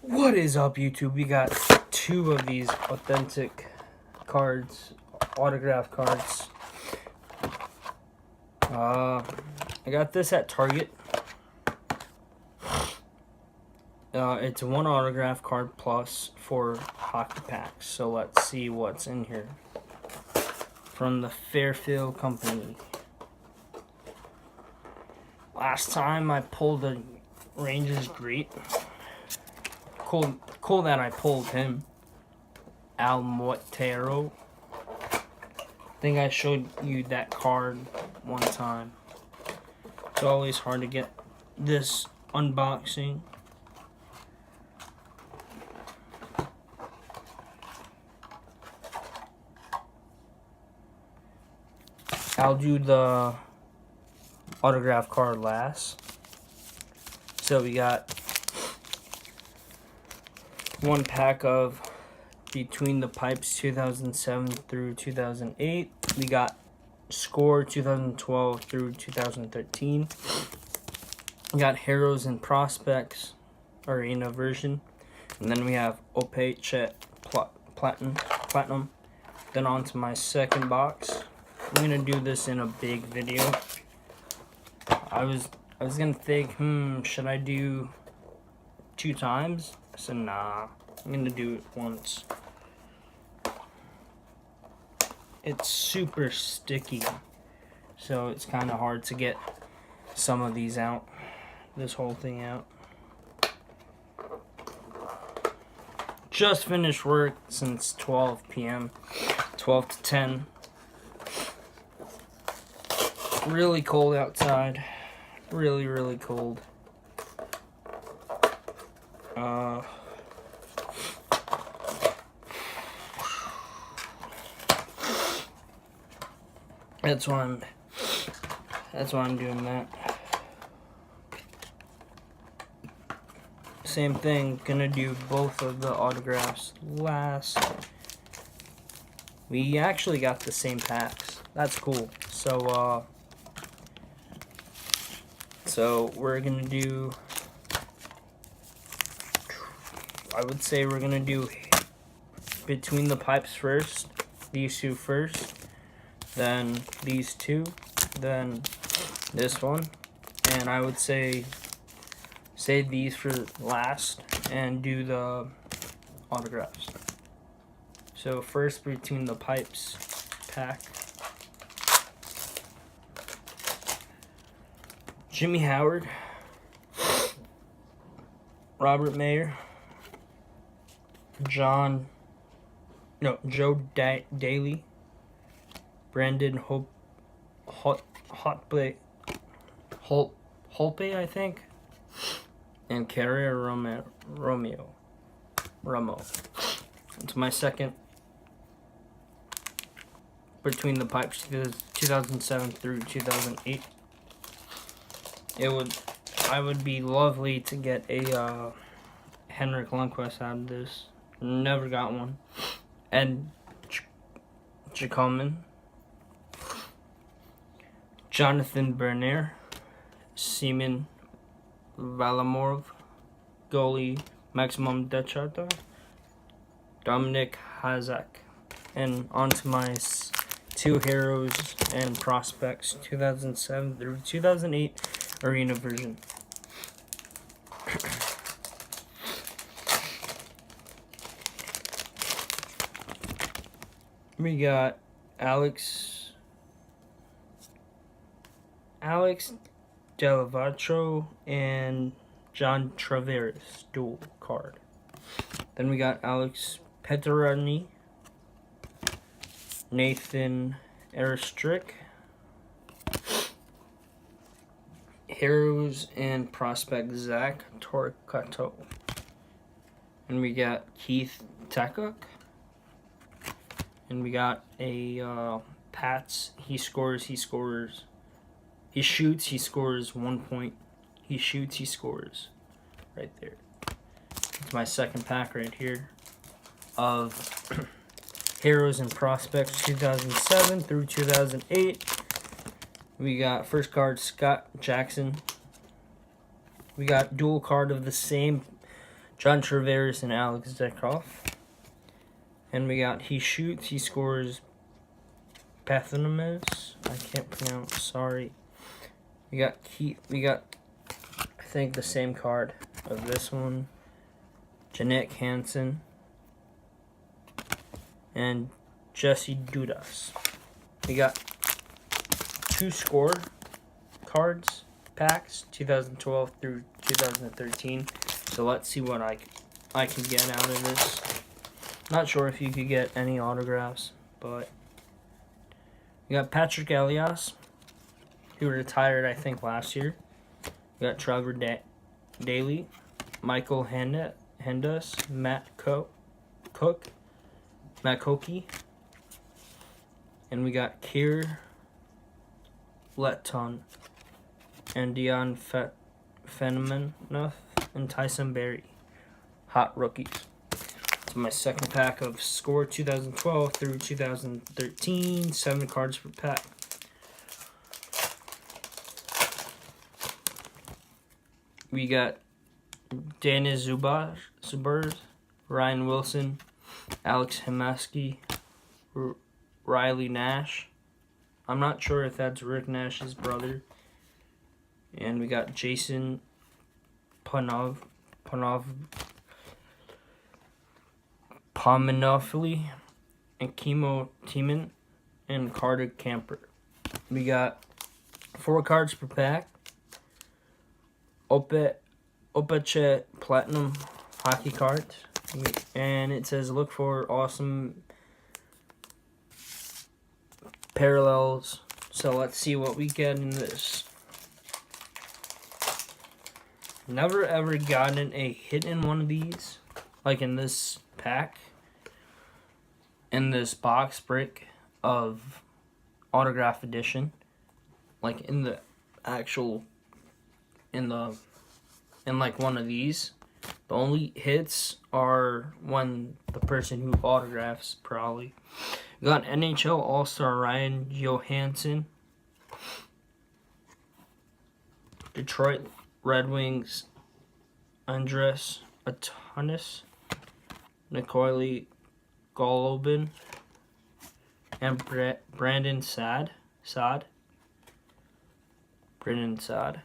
What is up, YouTube? We got two of these authentic cards, autograph cards. I got this at Target. It's one autograph card plus 4 hockey packs. So let's see what's in here. From the Fairfield company. Last time I pulled a Rangers great. Cool that I pulled him. Al Montero. I think I showed you that card one time. It's always hard to get this unboxing. I'll do the autograph card last. So we got one pack of Between the Pipes 2007 through 2008. We got Score 2012 through 2013. We got Heroes and Prospects Arena version. And then we have Opachet Platinum. Then on to my second box. I'm gonna do this in a big video. I was gonna think, should I do 2 times? I said, nah, I'm gonna do it once. It's super sticky, so it's kind of hard to get some of these out, this whole thing out. Just finished work since 12 p.m., 12 to 10. Really cold outside, really cold. That's why I'm doing that. Same thing, gonna do both of the autographs last. We actually got the same packs. That's cool. So we're gonna do, I would say we're gonna do Between the Pipes first, these two first, then these two, then this one, and I would say save these for last and do the autographs. So first, Between the Pipes pack. Jimmy Howard, Robert Mayer, Joe Daly, Brandon Holtby, I think, and Carrier Romo. It's my second Between the Pipes 2007 through 2008. I would be lovely to get a Henrik Lundqvist out of this. Never got one. And Jacoman, Jonathan Bernier, Seaman Valamorov, goalie Maximum Dechata, Dominic Hazak. And onto my 2 Heroes and Prospects 2007 through 2008 Arena version. We got Alex Delavatro and John Traveris dual card. Then we got Alex Petrani, Nathan Eristrick, Heroes and Prospect Zach Torcato. And we got Keith Takuk. And we got a Pats. He shoots, he scores 1 point. He shoots, he scores. Right there. It's my second pack right here of Heroes and Prospects 2007 through 2008. We got first card Scott Jackson. We got dual card of the same John Traveris and Alex Zekhoff. And we got he shoots, he scores, Patholomus. I can't pronounce, sorry. We got I think the same card of this one. Jeanette Hansen. And Jesse Dudas. We got 2 score cards packs, 2012 through 2013. So let's see what I can get out of this. Not sure if you could get any autographs, but we got Patrick Elias, who retired I think last year. We got Trevor Daly, Michael Hendas, Matt Koki, and we got Kier Letton and Dion Fenneman and Tyson Berry. Hot rookies. It's my second pack of Score 2012 through 2013. 7 cards per pack. We got Dana Zubers, Ryan Wilson, Alex Hemaski, Riley Nash. I'm not sure if that's Rick Nash's brother. And we got Jason Pominofili and Kimo Tiemann and Carter Camper. We got 4 cards per pack. Opache Platinum hockey cards. And it says look for awesome parallels. So let's see what we get in this. Never ever gotten a hit in one of these, like in this pack, in this box break of autograph edition, like in the actual, in like one of these. The only hits are when the person who autographs probably. We got NHL All-Star Ryan Johansson, Detroit Red Wings Andres Atonis, Nikolai Golubin, and Brandon Saad. Brandon Saad.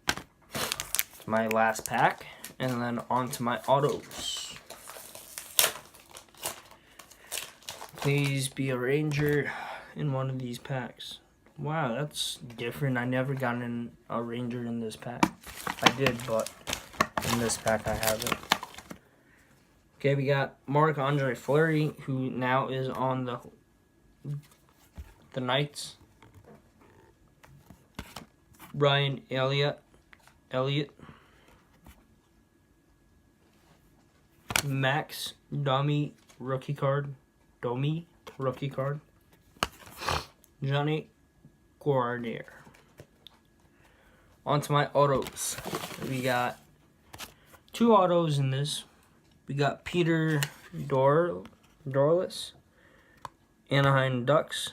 It's my last pack, and then on to my autos. Please be a Ranger in one of these packs. Wow, that's different. I never got a Ranger in this pack. I did, but in this pack I haven't. Okay, we got Marc-Andre Fleury, who now is on the Knights. Ryan Elliott. Max Domi rookie card. Johnny Guardier. On to my autos. We got 2 autos in this. We got Peter Dorless, Anaheim Ducks.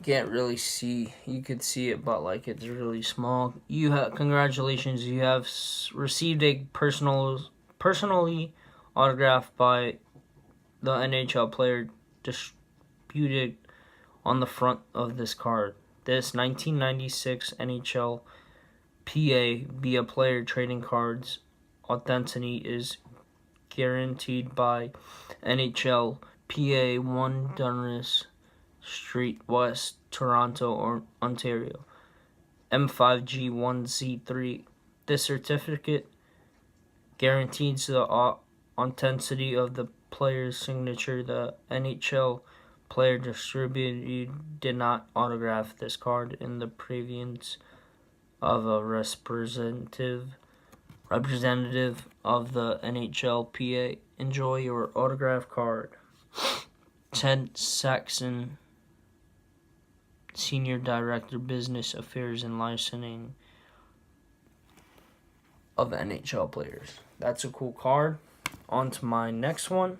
Can't really see. You could see it, but like it's really small. Congratulations. You have received a personally autographed by the NHL player disputed on the front of this card. This 1996 NHL PA via player trading cards authenticity is guaranteed by NHL PA 1 Dundas Street West, Toronto, or Ontario. M5G1Z3. This certificate guarantees the authenticity of the player's signature. The NHL player distributed did not autograph this card in the presence of a representative of the NHL PA. Enjoy your autograph card. Ted Saxon, Senior Director, Business Affairs and Licensing of NHL players. That's a cool card. On to my next one.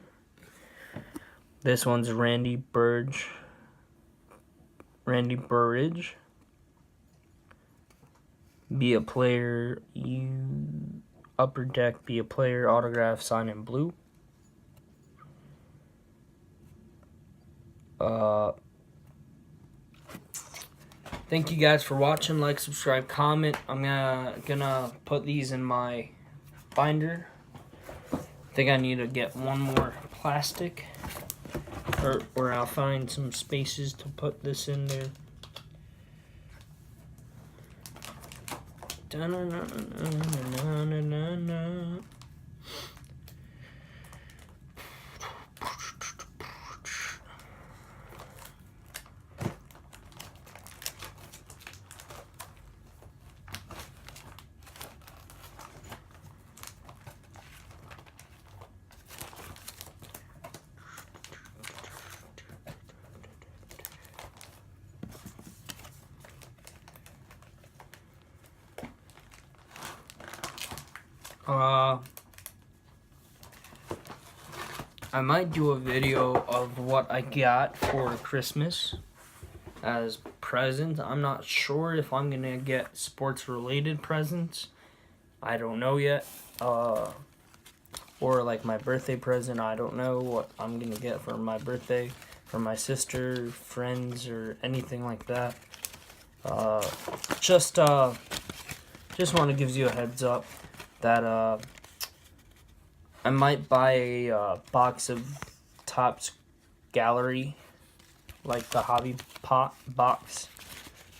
This one's Randy Burridge. Be a player, Upper Deck, be a player, autograph, sign in blue. Thank you guys for watching. Like, subscribe, comment. I'm gonna put these in my binder. I think I need to get one more plastic, or I'll find some spaces to put this in there. Da-na-na-na-na-na-na-na. I might do a video of what I got for Christmas as presents. I'm not sure if I'm gonna get sports related presents. I don't know yet. Or like my birthday present. I don't know what I'm gonna get for my birthday, for my sister, friends, or anything like that. Just want to give you a heads up that I might buy a box of Topps Gallery, like the Hobby Pot box,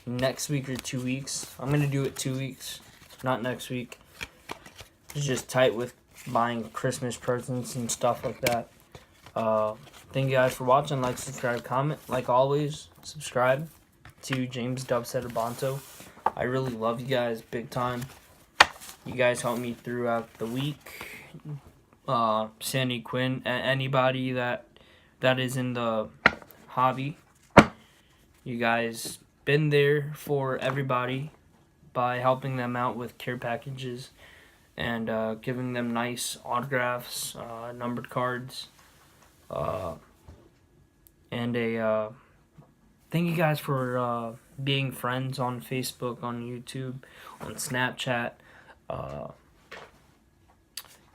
next week or 2 weeks. I'm gonna do it 2 weeks, not next week. It's just tight with buying Christmas presents and stuff like that. Thank you guys for watching. Like, subscribe, comment. Like always, subscribe to James Dubsetter Bonto. I really love you guys big time. You guys help me throughout the week. Sandy Quinn, anybody that is in the hobby, you guys been there for everybody by helping them out with care packages and giving them nice autographs, numbered cards, and thank you guys for being friends on Facebook, on YouTube, on Snapchat.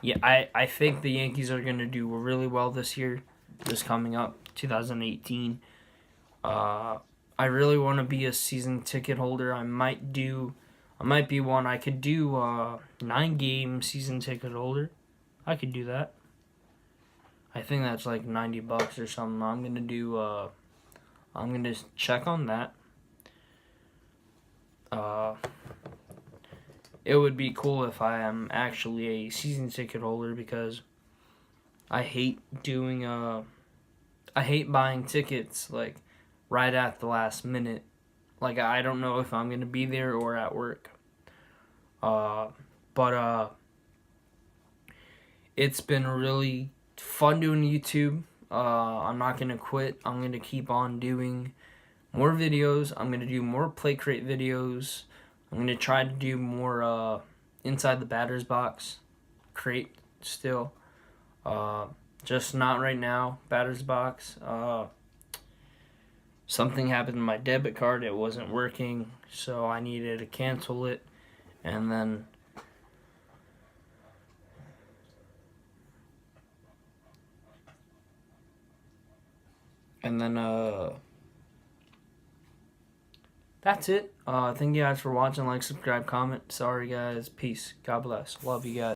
Yeah, I think the Yankees are going to do really well this year, this coming up, 2018. I really want to be a season ticket holder. I might be one. I could do 9-game season ticket holder. I could do that. I think that's like $90 or something. I'm going to do, I'm going to check on that. It would be cool if I am actually a season ticket holder, because I hate doing I hate buying tickets like right at the last minute. Like, I don't know if I'm gonna be there or at work. But it's been really fun doing YouTube. I'm not gonna quit. I'm gonna keep on doing more videos. I'm gonna do more play crate videos. I'm going to try to do more inside the batter's box crate still. Just not right now, batter's box. Something happened to my debit card. It wasn't working, so I needed to cancel it. And then that's it. Thank you guys for watching. Like, subscribe, comment. Sorry, guys. Peace. God bless. Love you guys.